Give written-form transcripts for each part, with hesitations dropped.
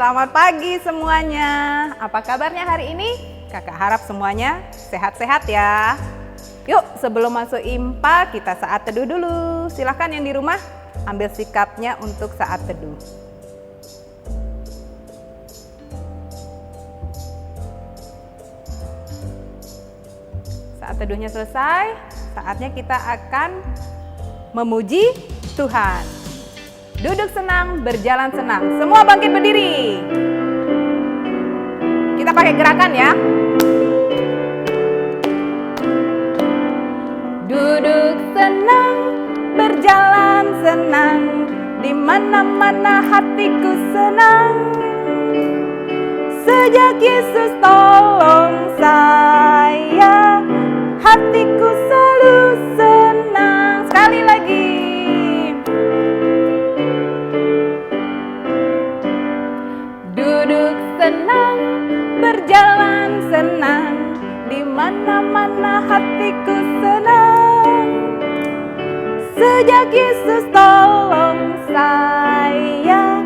selamat pagi semuanya. Apa kabarnya hari ini? Kakak harap semuanya sehat-sehat ya. Yuk, sebelum masuk IMPA kita saat teduh dulu. Silahkan yang di rumah ambil sikapnya untuk saat teduh. Saat teduhnya selesai, saatnya kita akan memuji Tuhan. Duduk senang, berjalan senang. Semua bangkit berdiri. Kita pakai gerakan ya. Duduk senang, berjalan senang. Di mana-mana hatiku senang. Sejak Yesus tolong saya, hatiku selalu senang. Sekali lagi. Duduk senang, berjalan senang, di mana-mana hatiku senang. Sejak Yesus tolong saya,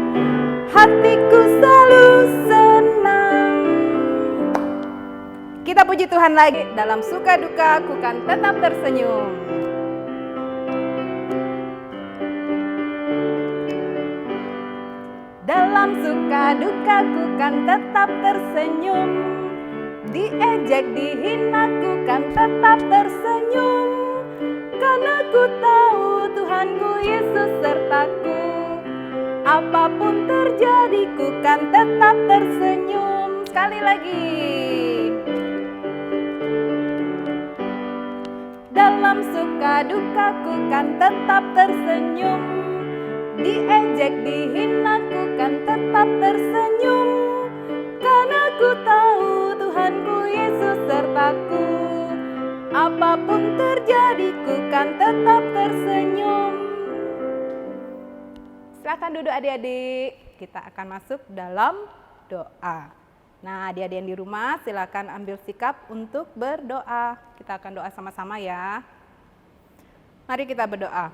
hatiku selalu senang. Kita puji Tuhan lagi. Dalam suka duka aku kan tetap tersenyum. Dalam suka dukaku kan tetap tersenyum. Diejek, dihina ku kan tetap tersenyum. Karena ku tahu Tuhanku Yesus sertaku. Apapun terjadi ku kan tetap tersenyum. Sekali lagi. Dalam suka dukaku kan tetap tersenyum. Diejek, dihina ku kan tetap tersenyum. Karena ku tahu Tuhanku Yesus sertaku. Apapun terjadi ku kan tetap tersenyum. Silakan duduk adik-adik. Kita akan masuk dalam doa. Nah, adik-adik yang di rumah silakan ambil sikap untuk berdoa. Kita akan doa sama-sama ya. Mari kita berdoa.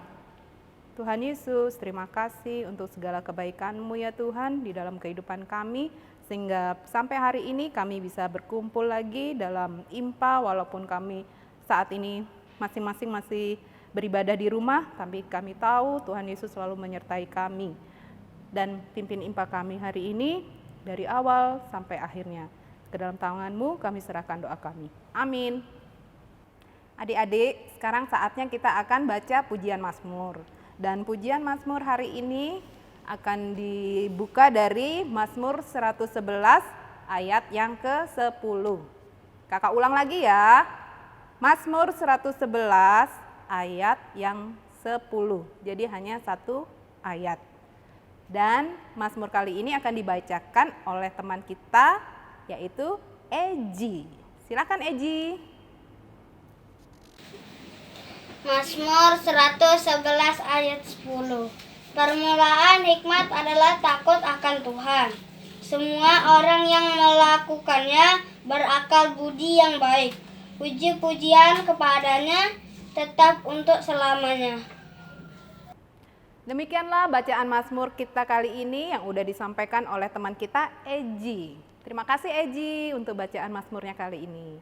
Tuhan Yesus, terima kasih untuk segala kebaikan-Mu ya Tuhan di dalam kehidupan kami. Sehingga sampai hari ini kami bisa berkumpul lagi dalam IMPA walaupun kami saat ini masing-masing masih beribadah di rumah. Tapi kami tahu Tuhan Yesus selalu menyertai kami. Dan pimpin IMPA kami hari ini dari awal sampai akhirnya. Ke dalam tangan-Mu kami serahkan doa kami. Amin. Adik-adik, sekarang saatnya kita akan baca pujian Mazmur. Dan pujian Mazmur hari ini akan dibuka dari Mazmur 111 ayat yang ke-10. Kakak ulang lagi ya. Mazmur 111 ayat yang 10. Jadi hanya satu ayat. Dan Mazmur kali ini akan dibacakan oleh teman kita yaitu Eji. Silakan Eji. Mazmur 111 ayat 10. Permulaan hikmat adalah takut akan Tuhan. Semua orang yang melakukannya berakal budi yang baik. Puji-pujian kepadanya tetap untuk selamanya. Demikianlah bacaan Mazmur kita kali ini yang udah disampaikan oleh teman kita Eji. Terima kasih Eji untuk bacaan Mazmurnya kali ini.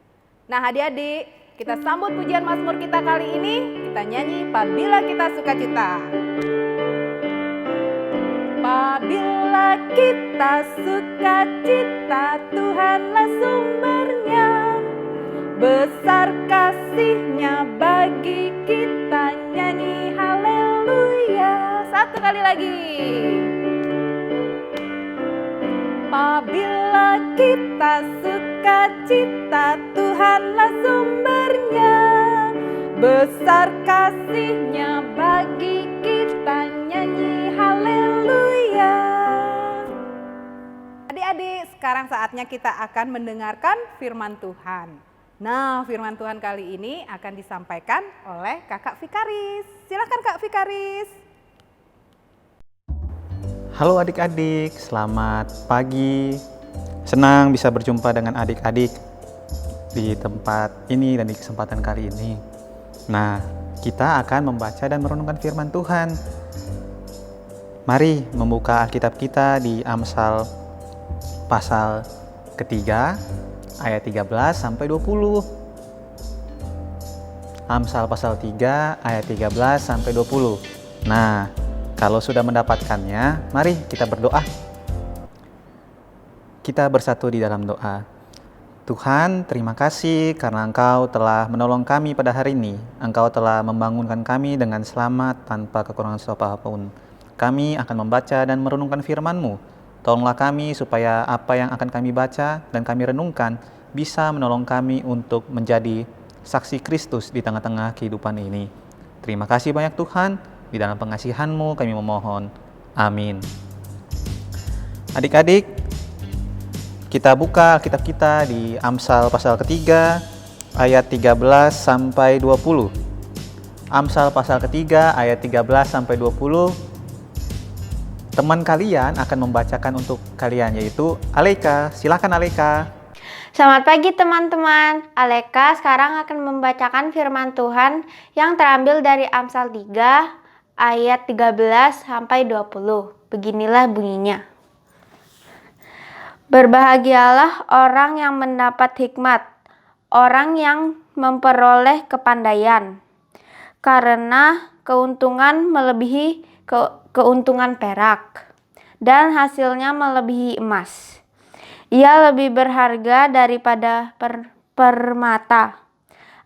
Nah adik-adik, kita sambut pujian Mazmur kita kali ini. Kita nyanyi Apabila Kita Sukacita. Apabila kita sukacita, Tuhanlah sumbernya. Besar kasih-Nya bagi kita, nyanyi haleluya. Satu kali lagi. Apabila kita sukacita, Tuhanlah sumbernya. Besar kasih-Nya bagi kita, nyanyi haleluya. Adik-adik, sekarang saatnya kita akan mendengarkan firman Tuhan. Nah, firman Tuhan kali ini akan disampaikan oleh Kakak Vikaris. Silakan Kak Vikaris. Halo adik-adik, selamat pagi. Senang bisa berjumpa dengan adik-adik di tempat ini dan di kesempatan kali ini. Nah, kita akan membaca dan merenungkan firman Tuhan. Mari membuka Alkitab kita di Amsal pasal ketiga ayat 13 sampai 20. Amsal pasal 3 ayat 13 sampai 20. Nah, kalau sudah mendapatkannya, mari kita berdoa. Kita bersatu di dalam doa. Tuhan, terima kasih karena Engkau telah menolong kami pada hari ini. Engkau telah membangunkan kami dengan selamat tanpa kekurangan apapun. Kami akan membaca dan merenungkan firman-Mu. Tolonglah kami supaya apa yang akan kami baca dan kami renungkan bisa menolong kami untuk menjadi saksi Kristus di tengah-tengah kehidupan ini. Terima kasih banyak Tuhan, di dalam pengasihan-Mu kami memohon. Amin. Adik-adik, kita buka Alkitab kita di Amsal pasal ketiga ayat 13 sampai 20. Amsal pasal ketiga ayat 13 sampai 20. Teman kalian akan membacakan untuk kalian, yaitu Aleka. Silakan Aleka. Selamat pagi teman-teman. Aleka sekarang akan membacakan firman Tuhan yang terambil dari Amsal 3 ayat 13 sampai 20. Beginilah bunyinya. Berbahagialah orang yang mendapat hikmat, orang yang memperoleh kepandaian, karena keuntungan melebihi keuntungan perak, dan hasilnya melebihi emas. Ia lebih berharga daripada permata.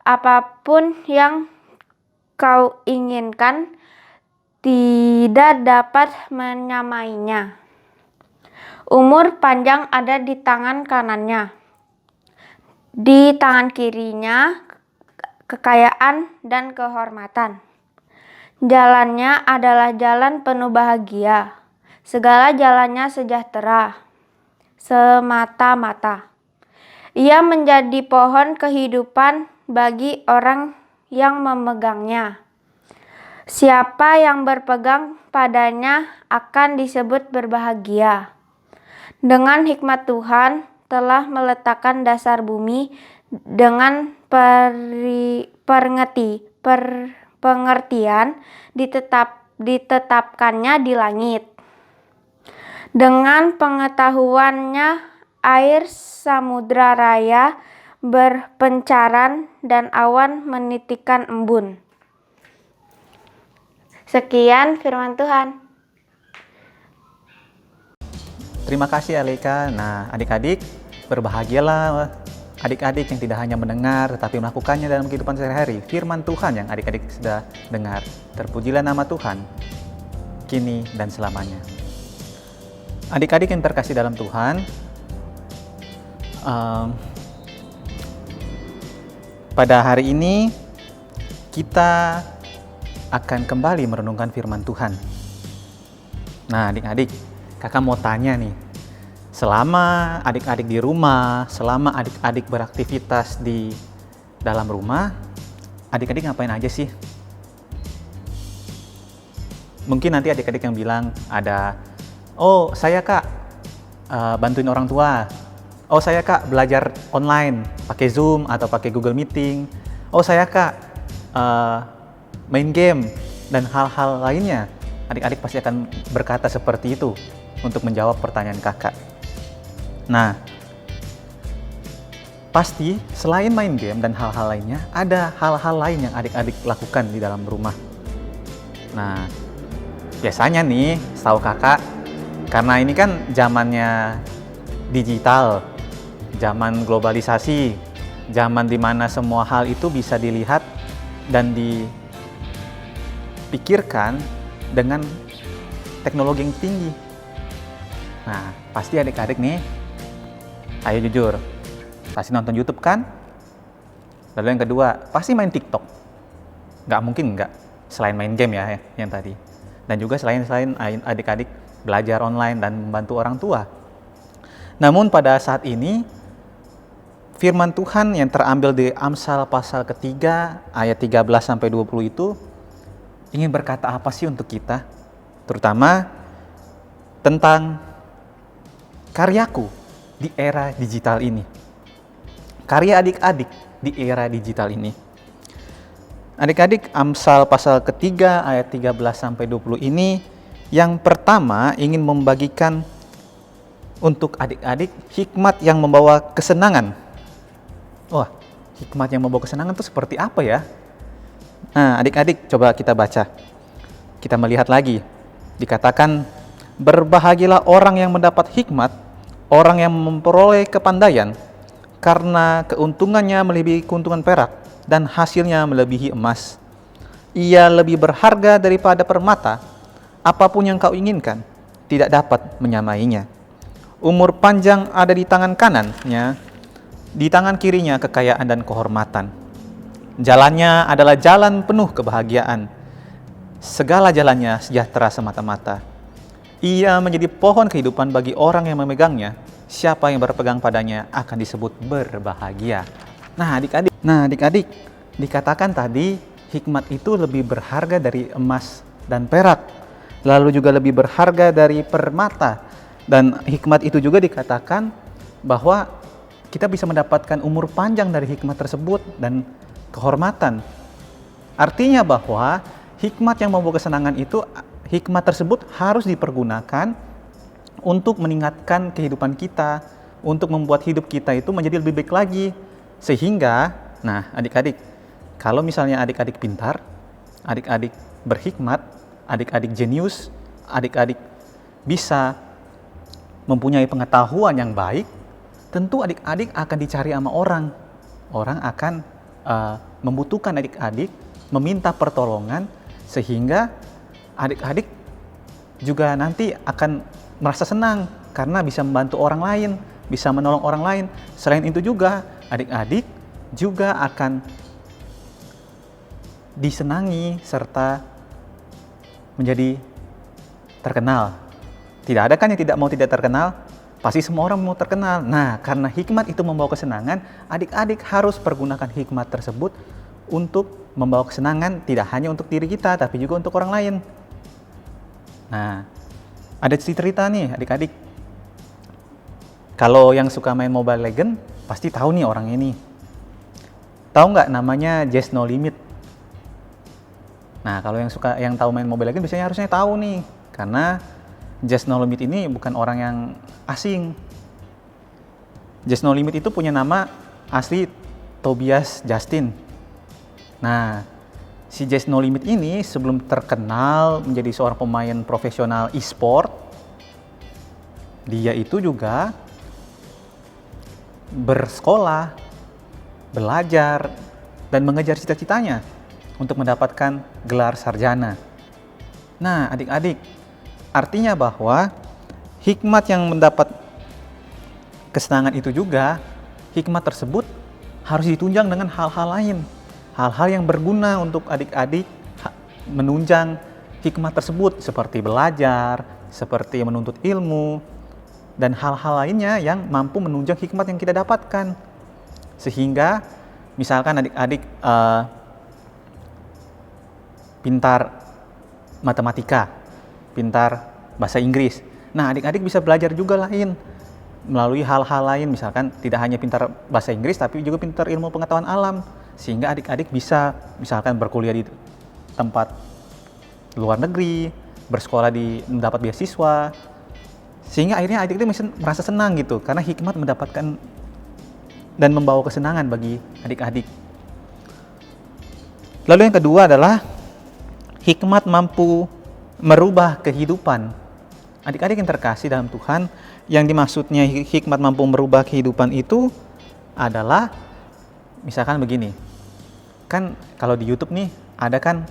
Apapun yang kau inginkan tidak dapat menyamainya. Umur panjang ada di tangan kanannya. Di tangan kirinya kekayaan dan kehormatan. Jalannya adalah jalan penuh bahagia. Segala jalannya sejahtera semata-mata. Ia menjadi pohon kehidupan bagi orang yang memegangnya. Siapa yang berpegang padanya akan disebut berbahagia. Dengan hikmat Tuhan telah meletakkan dasar bumi, dengan pengertian ditetapkannya di langit. Dengan pengetahuannya air samudra raya berpencaran dan awan menitikan embun. Sekian firman Tuhan. Terima kasih Aleka. Nah, adik-adik, berbahagialah adik-adik yang tidak hanya mendengar tetapi melakukannya dalam kehidupan sehari-hari. Firman Tuhan yang adik-adik sudah dengar. Terpujilah nama Tuhan kini dan selamanya. Adik-adik yang terkasih dalam Tuhan, pada hari ini kita akan kembali merenungkan firman Tuhan. Nah, adik-adik, kakak mau tanya nih, selama adik-adik di rumah, selama adik-adik beraktivitas di dalam rumah, adik-adik ngapain aja sih? Mungkin nanti adik-adik yang bilang ada, oh saya kak bantuin orang tua, oh saya kak belajar online pakai Zoom atau pakai Google Meeting, oh saya kak main game dan hal-hal lainnya. Adik-adik pasti akan berkata seperti itu untuk menjawab pertanyaan kakak. Nah, pasti selain main game dan hal-hal lainnya, ada hal-hal lain yang adik-adik lakukan di dalam rumah. Nah, biasanya nih, setahu kakak, karena ini kan zamannya digital, zaman globalisasi, zaman dimana semua hal itu bisa dilihat dan dipikirkan dengan teknologi yang tinggi. Nah, pasti adik-adik nih, ayo jujur, pasti nonton YouTube kan? Lalu yang kedua, pasti main TikTok. Nggak mungkin nggak, selain main game ya yang tadi. Dan juga selain adik-adik belajar online dan membantu orang tua. Namun pada saat ini, firman Tuhan yang terambil di Amsal pasal ketiga ayat 13-20 itu ingin berkata apa sih untuk kita? Terutama tentang karyaku di era digital ini. Karya adik-adik di era digital ini. Adik-adik, Amsal pasal ketiga ayat 13-20 ini yang pertama ingin membagikan untuk adik-adik hikmat yang membawa kesenangan. Wah, hikmat yang membawa kesenangan itu seperti apa ya? Nah, adik-adik coba kita baca. Kita melihat lagi. Dikatakan, berbahagialah orang yang mendapat hikmat, orang yang memperoleh kepandaian, karena keuntungannya melebihi keuntungan perak dan hasilnya melebihi emas. Ia lebih berharga daripada permata, apapun yang kau inginkan tidak dapat menyamainya. Umur panjang ada di tangan kanannya, di tangan kirinya kekayaan dan kehormatan. Jalannya adalah jalan penuh kebahagiaan, segala jalannya sejahtera semata-mata. Ia menjadi pohon kehidupan bagi orang yang memegangnya. Siapa yang berpegang padanya akan disebut berbahagia. Nah adik-adik, dikatakan tadi hikmat itu lebih berharga dari emas dan perak, lalu juga lebih berharga dari permata. Dan hikmat itu juga dikatakan bahwa kita bisa mendapatkan umur panjang dari hikmat tersebut dan kehormatan. Artinya bahwa hikmat yang membawa kesenangan itu, hikmat tersebut harus dipergunakan untuk meningkatkan kehidupan kita, untuk membuat hidup kita itu menjadi lebih baik lagi. Sehingga, nah adik-adik, kalau misalnya adik-adik pintar, adik-adik berhikmat, adik-adik jenius, adik-adik bisa mempunyai pengetahuan yang baik, tentu adik-adik akan dicari sama orang. Orang akan membutuhkan adik-adik, meminta pertolongan, sehingga adik-adik juga nanti akan merasa senang karena bisa membantu orang lain, bisa menolong orang lain. Selain itu juga, adik-adik juga akan disenangi serta menjadi terkenal. Tidak ada kan yang tidak terkenal? Pasti semua orang mau terkenal. Nah, karena hikmat itu membawa kesenangan, adik-adik harus pergunakan hikmat tersebut untuk membawa kesenangan tidak hanya untuk diri kita, tapi juga untuk orang lain. Nah, ada cerita nih adik-adik. Kalau yang suka main Mobile Legends, pasti tahu nih orang ini. Tahu nggak namanya Just No Limit? Nah, kalau yang tahu main Mobile Legends biasanya harusnya tahu nih, karena Just No Limit ini bukan orang yang asing. Just No Limit itu punya nama asli Tobias Justin. Nah, si Just No Limit ini sebelum terkenal menjadi seorang pemain profesional e-sport, dia itu juga bersekolah, belajar, dan mengejar cita-citanya untuk mendapatkan gelar sarjana. Nah, adik-adik, artinya bahwa hikmat yang mendapat kesenangan itu juga, hikmat tersebut harus ditunjang dengan hal-hal lain. Hal-hal yang berguna untuk adik-adik menunjang hikmat tersebut, seperti belajar, seperti menuntut ilmu, dan hal-hal lainnya yang mampu menunjang hikmat yang kita dapatkan. Sehingga misalkan adik-adik pintar matematika, pintar bahasa Inggris. Nah, adik-adik bisa belajar juga lain melalui hal-hal lain, misalkan tidak hanya pintar bahasa Inggris tapi juga pintar ilmu pengetahuan alam, sehingga adik-adik bisa misalkan berkuliah di tempat luar negeri, bersekolah mendapat beasiswa, sehingga akhirnya adik-adik merasa senang gitu karena hikmat mendapatkan dan membawa kesenangan bagi adik-adik. Lalu yang kedua adalah hikmat mampu merubah kehidupan. Adik-adik yang terkasih dalam Tuhan, yang dimaksudnya hikmat mampu merubah kehidupan itu adalah misalkan begini. Kan kalau di YouTube nih ada kan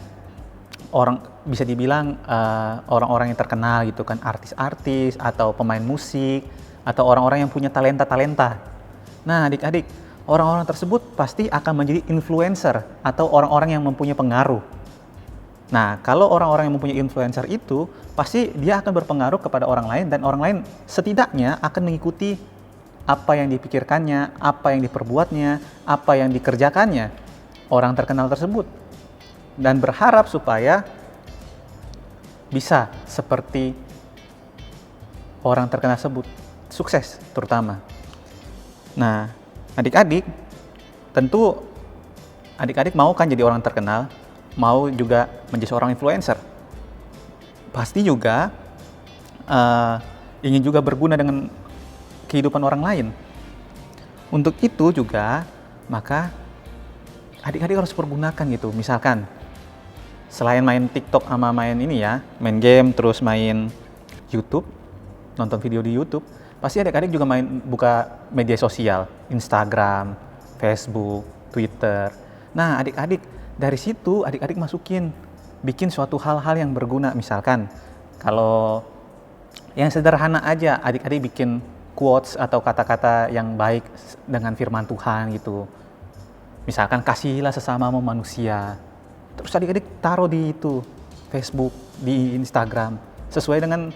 orang bisa dibilang orang-orang yang terkenal gitu kan, artis-artis atau pemain musik atau orang-orang yang punya talenta-talenta. Nah, adik-adik, orang-orang tersebut pasti akan menjadi influencer atau orang-orang yang mempunyai pengaruh. Nah, kalau orang-orang yang mempunyai influencer itu, pasti dia akan berpengaruh kepada orang lain, dan orang lain setidaknya akan mengikuti apa yang dipikirkannya, apa yang diperbuatnya, apa yang dikerjakannya orang terkenal tersebut. Dan berharap supaya bisa seperti orang terkenal tersebut, sukses terutama. Nah, adik-adik, tentu adik-adik mau kan jadi orang terkenal, mau juga menjadi seorang influencer. Pasti juga ingin juga berguna dengan kehidupan orang lain. Untuk itu juga, maka adik-adik harus pergunakan gitu. Misalkan, selain main TikTok sama main main game, terus main YouTube, nonton video di YouTube, pasti adik-adik juga buka media sosial, Instagram, Facebook, Twitter. Nah, adik-adik dari situ adik-adik bikin suatu hal-hal yang berguna. Misalkan, kalau yang sederhana aja, adik-adik bikin quotes atau kata-kata yang baik dengan firman Tuhan gitu. Misalkan, kasihilah sesamamu manusia. Terus adik-adik taruh di Facebook, di Instagram, sesuai dengan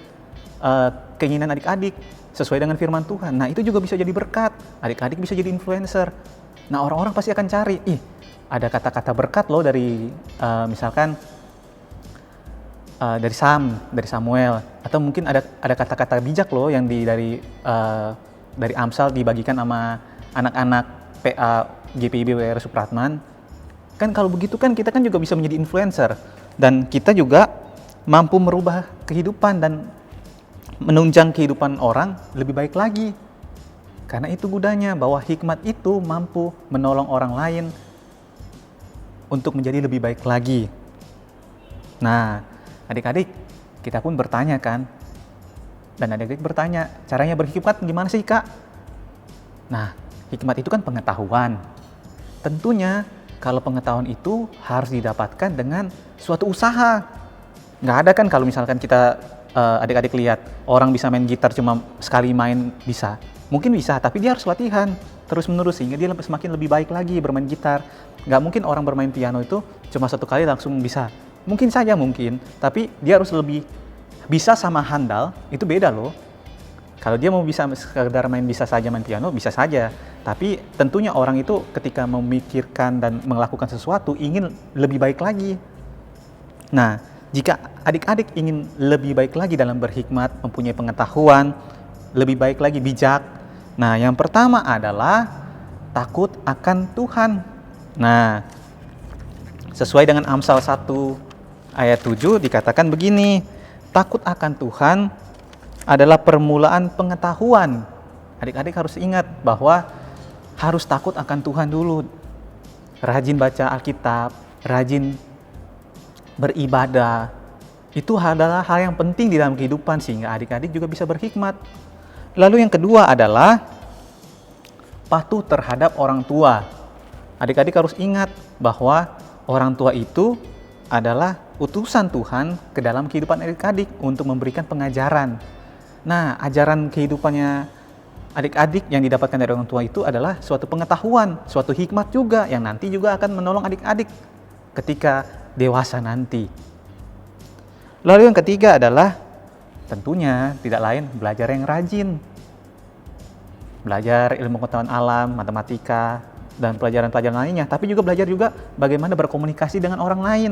keinginan adik-adik, sesuai dengan firman Tuhan. Nah, itu juga bisa jadi berkat. Adik-adik bisa jadi influencer. Nah, orang-orang pasti akan cari, ada kata-kata berkat loh dari misalkan dari Samuel, atau mungkin ada kata-kata bijak loh yang dari Amsal dibagikan sama anak-anak PA GPIB WR Supratman. Kan kalau begitu kan kita kan juga bisa menjadi influencer, dan kita juga mampu merubah kehidupan dan menunjang kehidupan orang lebih baik lagi. Karena itu gunanya, bahwa hikmat itu mampu menolong orang lain untuk menjadi lebih baik lagi. Nah, adik-adik, kita pun bertanya kan, dan adik-adik bertanya, caranya berhikmat gimana sih, Kak? Nah, hikmat itu kan pengetahuan. Tentunya kalau pengetahuan itu harus didapatkan dengan suatu usaha. Nggak ada kan kalau misalkan kita adik-adik lihat orang bisa main gitar cuma sekali main bisa. Mungkin bisa, tapi dia harus latihan terus-menerus sehingga dia semakin lebih baik lagi bermain gitar. Nggak mungkin orang bermain piano itu cuma satu kali langsung bisa. Mungkin saja mungkin, tapi dia harus lebih bisa sama handal, itu beda loh. Kalau dia mau bisa sekedar bisa saja main piano, bisa saja. Tapi tentunya orang itu ketika memikirkan dan melakukan sesuatu ingin lebih baik lagi. Nah, jika adik-adik ingin lebih baik lagi dalam berhikmat, mempunyai pengetahuan, lebih baik lagi bijak. Nah, yang pertama adalah takut akan Tuhan. Nah, sesuai dengan Amsal 1 ayat 7 dikatakan begini, takut akan Tuhan adalah permulaan pengetahuan. Adik-adik harus ingat bahwa harus takut akan Tuhan dulu. Rajin baca Alkitab, rajin beribadah. Itu adalah hal yang penting di dalam kehidupan sehingga adik-adik juga bisa berhikmat. Lalu yang kedua adalah patuh terhadap orang tua. Adik-adik harus ingat bahwa orang tua itu adalah utusan Tuhan ke dalam kehidupan adik-adik untuk memberikan pengajaran. Nah, ajaran kehidupannya adik-adik yang didapatkan dari orang tua itu adalah suatu pengetahuan, suatu hikmat juga yang nanti juga akan menolong adik-adik ketika dewasa nanti. Lalu yang ketiga adalah tentunya tidak lain belajar yang rajin. Belajar ilmu pengetahuan alam, matematika, dan pelajaran-pelajaran lainnya. Tapi juga belajar juga bagaimana berkomunikasi dengan orang lain.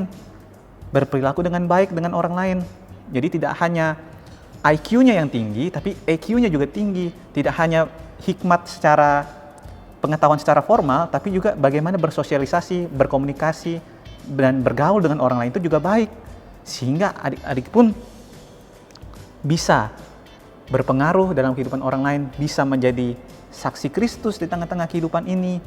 Berperilaku dengan baik dengan orang lain. Jadi tidak hanya IQ-nya yang tinggi, tapi EQ-nya juga tinggi. Tidak hanya hikmat secara pengetahuan secara formal, tapi juga bagaimana bersosialisasi, berkomunikasi, dan bergaul dengan orang lain itu juga baik. Sehingga adik-adik pun bisa berpengaruh dalam kehidupan orang lain, bisa menjadi saksi Kristus di tengah-tengah kehidupan ini,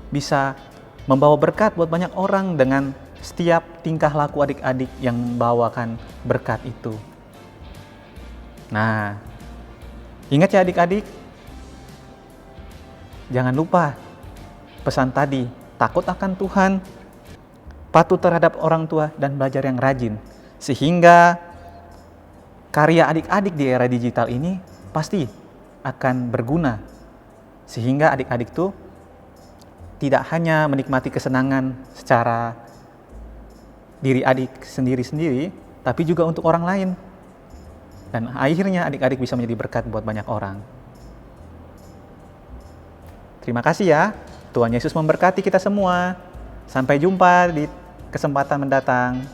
bisa membawa berkat buat banyak orang dengan setiap tingkah laku adik-adik yang membawakan berkat itu. Nah, ingat ya adik-adik, jangan lupa pesan tadi, takut akan Tuhan, patuh terhadap orang tua, dan belajar yang rajin. Sehingga karya adik-adik di era digital ini pasti akan berguna. Sehingga adik-adik tuh tidak hanya menikmati kesenangan secara diri adik sendiri-sendiri, tapi juga untuk orang lain. Dan akhirnya adik-adik bisa menjadi berkat buat banyak orang. Terima kasih ya. Tuhan Yesus memberkati kita semua. Sampai jumpa di kesempatan mendatang.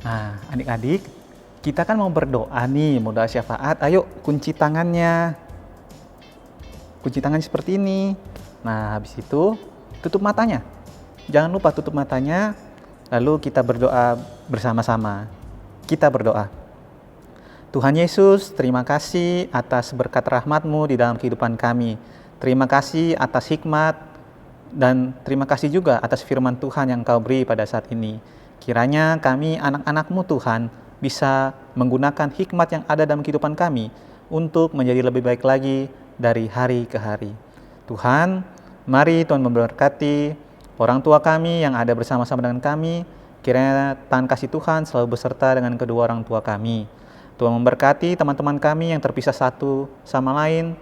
Nah, adik-adik, kita kan mau berdoa nih, mau doa syafaat. Ayo kunci tangannya. Kunci tangannya seperti ini. Nah, habis itu tutup matanya. Jangan lupa tutup matanya. Lalu kita berdoa bersama-sama. Kita berdoa. Tuhan Yesus, terima kasih atas berkat rahmat-Mu di dalam kehidupan kami. Terima kasih atas hikmat dan terima kasih juga atas firman Tuhan yang Kau beri pada saat ini. Kiranya kami anak-anak-Mu Tuhan bisa menggunakan hikmat yang ada dalam kehidupan kami untuk menjadi lebih baik lagi dari hari ke hari. Tuhan, mari Tuhan memberkati orang tua kami yang ada bersama-sama dengan kami. Kiranya tangan kasih Tuhan selalu beserta dengan kedua orang tua kami. Tuhan memberkati teman-teman kami yang terpisah satu sama lain.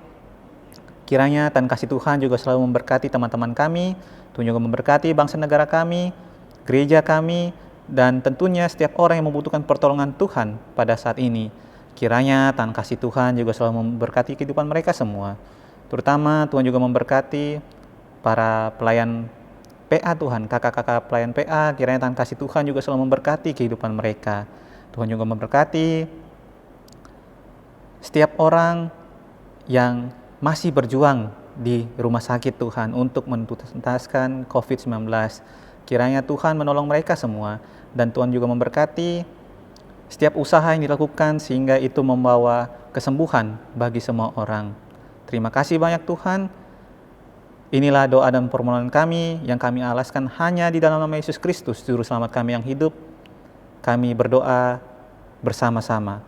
Kiranya tangan kasih Tuhan juga selalu memberkati teman-teman kami. Tuhan juga memberkati bangsa negara kami, gereja kami, dan tentunya setiap orang yang membutuhkan pertolongan Tuhan pada saat ini. Kiranya tangan kasih Tuhan juga selalu memberkati kehidupan mereka semua. Terutama Tuhan juga memberkati para pelayan PA Tuhan, kakak-kakak pelayan PA, kiranya tangan kasih Tuhan juga selalu memberkati kehidupan mereka. Tuhan juga memberkati setiap orang yang masih berjuang di rumah sakit Tuhan untuk menuntaskan COVID-19. Kiranya Tuhan menolong mereka semua, dan Tuhan juga memberkati setiap usaha yang dilakukan sehingga itu membawa kesembuhan bagi semua orang. Terima kasih banyak Tuhan. Inilah doa dan permohonan kami yang kami alaskan hanya di dalam nama Yesus Kristus, Juru Selamat kami yang hidup. Kami berdoa bersama-sama.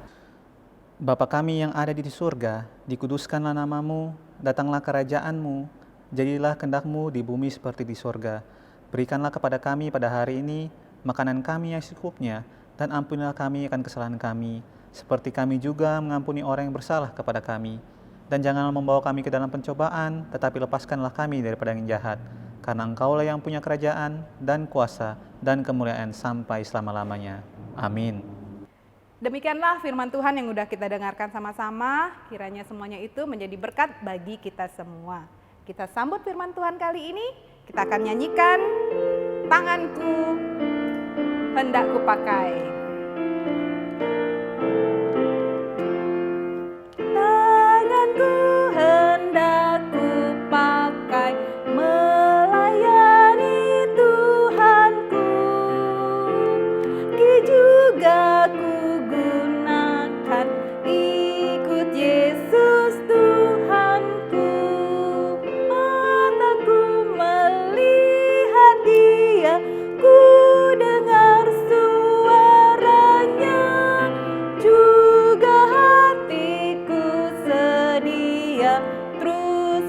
Bapa kami yang ada di surga, dikuduskanlah nama-Mu, datanglah kerajaan-Mu, jadilah kehendak-Mu di bumi seperti di surga. Berikanlah kepada kami pada hari ini makanan kami yang secukupnya, dan ampunilah kami akan kesalahan kami, seperti kami juga mengampuni orang yang bersalah kepada kami. Dan janganlah membawa kami ke dalam pencobaan, tetapi lepaskanlah kami daripada yang jahat. Karena Engkaulah yang punya kerajaan dan kuasa dan kemuliaan sampai selama-lamanya. Amin. Demikianlah firman Tuhan yang sudah kita dengarkan sama-sama. Kiranya semuanya itu menjadi berkat bagi kita semua. Kita sambut firman Tuhan kali ini. Kita akan nyanyikan Tanganku Hendak Kupakai.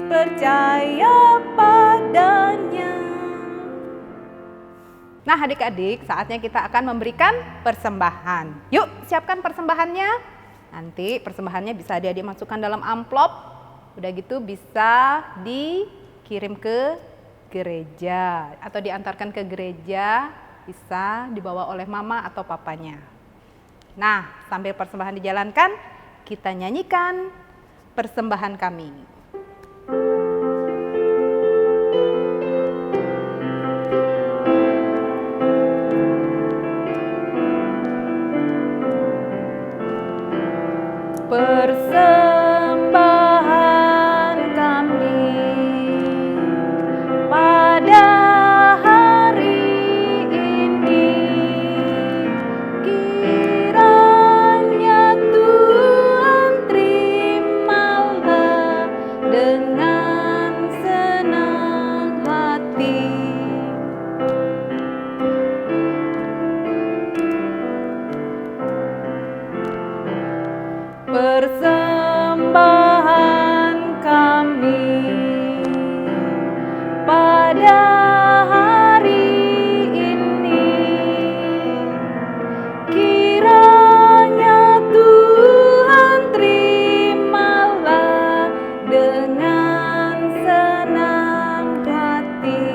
Percaya padanya. Nah adik-adik, saatnya kita akan memberikan persembahan. Yuk siapkan persembahannya. Nanti persembahannya bisa adik-adik masukkan dalam amplop. Udah gitu bisa dikirim ke gereja atau diantarkan ke gereja, bisa dibawa oleh mama atau papanya. Nah sambil persembahan dijalankan, kita nyanyikan persembahan kami. Persembahan kami pada hari ini, kiranya Tuhan terimalah dengan senang hati. Persembahan kami pada hari ini, kiranya Tuhan terimalah dengan senang hati.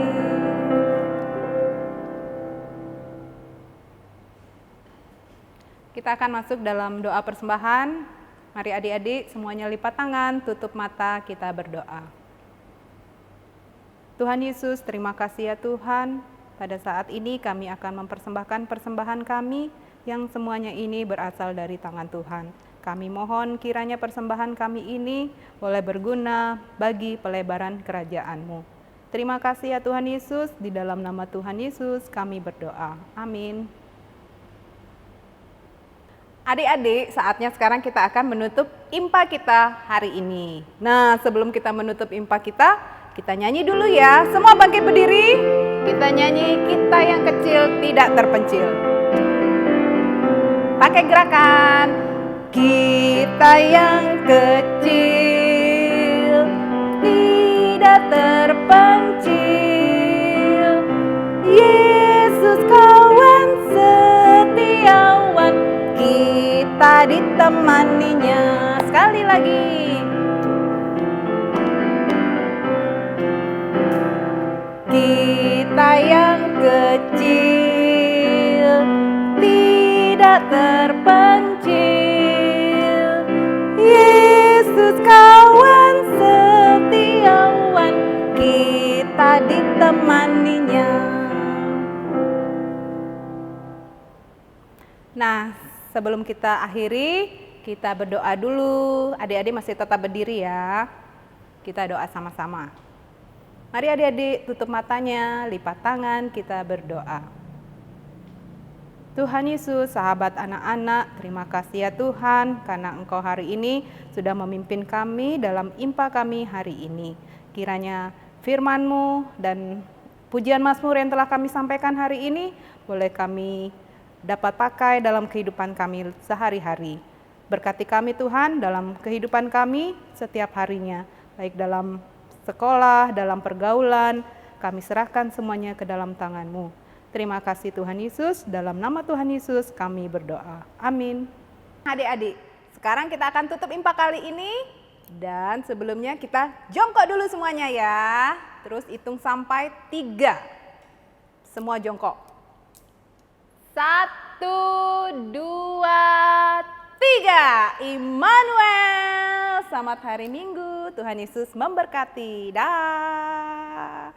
Kita akan masuk dalam doa persembahan. Mari adik-adik semuanya lipat tangan, tutup mata, kita berdoa. Tuhan Yesus, terima kasih ya Tuhan. Pada saat ini kami akan mempersembahkan persembahan kami yang semuanya ini berasal dari tangan Tuhan. Kami mohon kiranya persembahan kami ini boleh berguna bagi pelebaran kerajaan-Mu. Terima kasih ya Tuhan Yesus, di dalam nama Tuhan Yesus kami berdoa. Amin. Adik-adik, saatnya sekarang kita akan menutup impa kita hari ini. Nah, sebelum kita menutup impa kita nyanyi dulu ya. Semua bangkit berdiri, kita nyanyi Kita Yang Kecil Tidak Terpencil. Pakai gerakan. Kita yang kecil tidak terpencil, Yesus kawan setiawan, kita ditemaninya. Sekali lagi. Kita yang kecil tidak terpencil, Yesus kawan setiawan, kita ditemaninya. Nah, sebelum kita akhiri, kita berdoa dulu. Adik-adik masih tetap berdiri ya. Kita doa sama-sama. Mari adik-adik tutup matanya, lipat tangan, kita berdoa. Tuhan Yesus, sahabat anak-anak, terima kasih ya Tuhan, karena Engkau hari ini sudah memimpin kami dalam impa kami hari ini. Kiranya firman-Mu dan pujian Mazmur yang telah kami sampaikan hari ini, boleh kami dapat pakai dalam kehidupan kami sehari-hari. Berkati kami Tuhan dalam kehidupan kami setiap harinya, baik dalam sekolah, dalam pergaulan, kami serahkan semuanya ke dalam tangan-Mu. Terima kasih Tuhan Yesus, dalam nama Tuhan Yesus kami berdoa. Amin. Adik-adik, sekarang kita akan tutup impa kali ini. Dan sebelumnya kita jongkok dulu semuanya ya. Terus hitung sampai 3. Semua jongkok. 1, 2, 3. Immanuel. Selamat hari Minggu. Tuhan Yesus memberkati. Dah.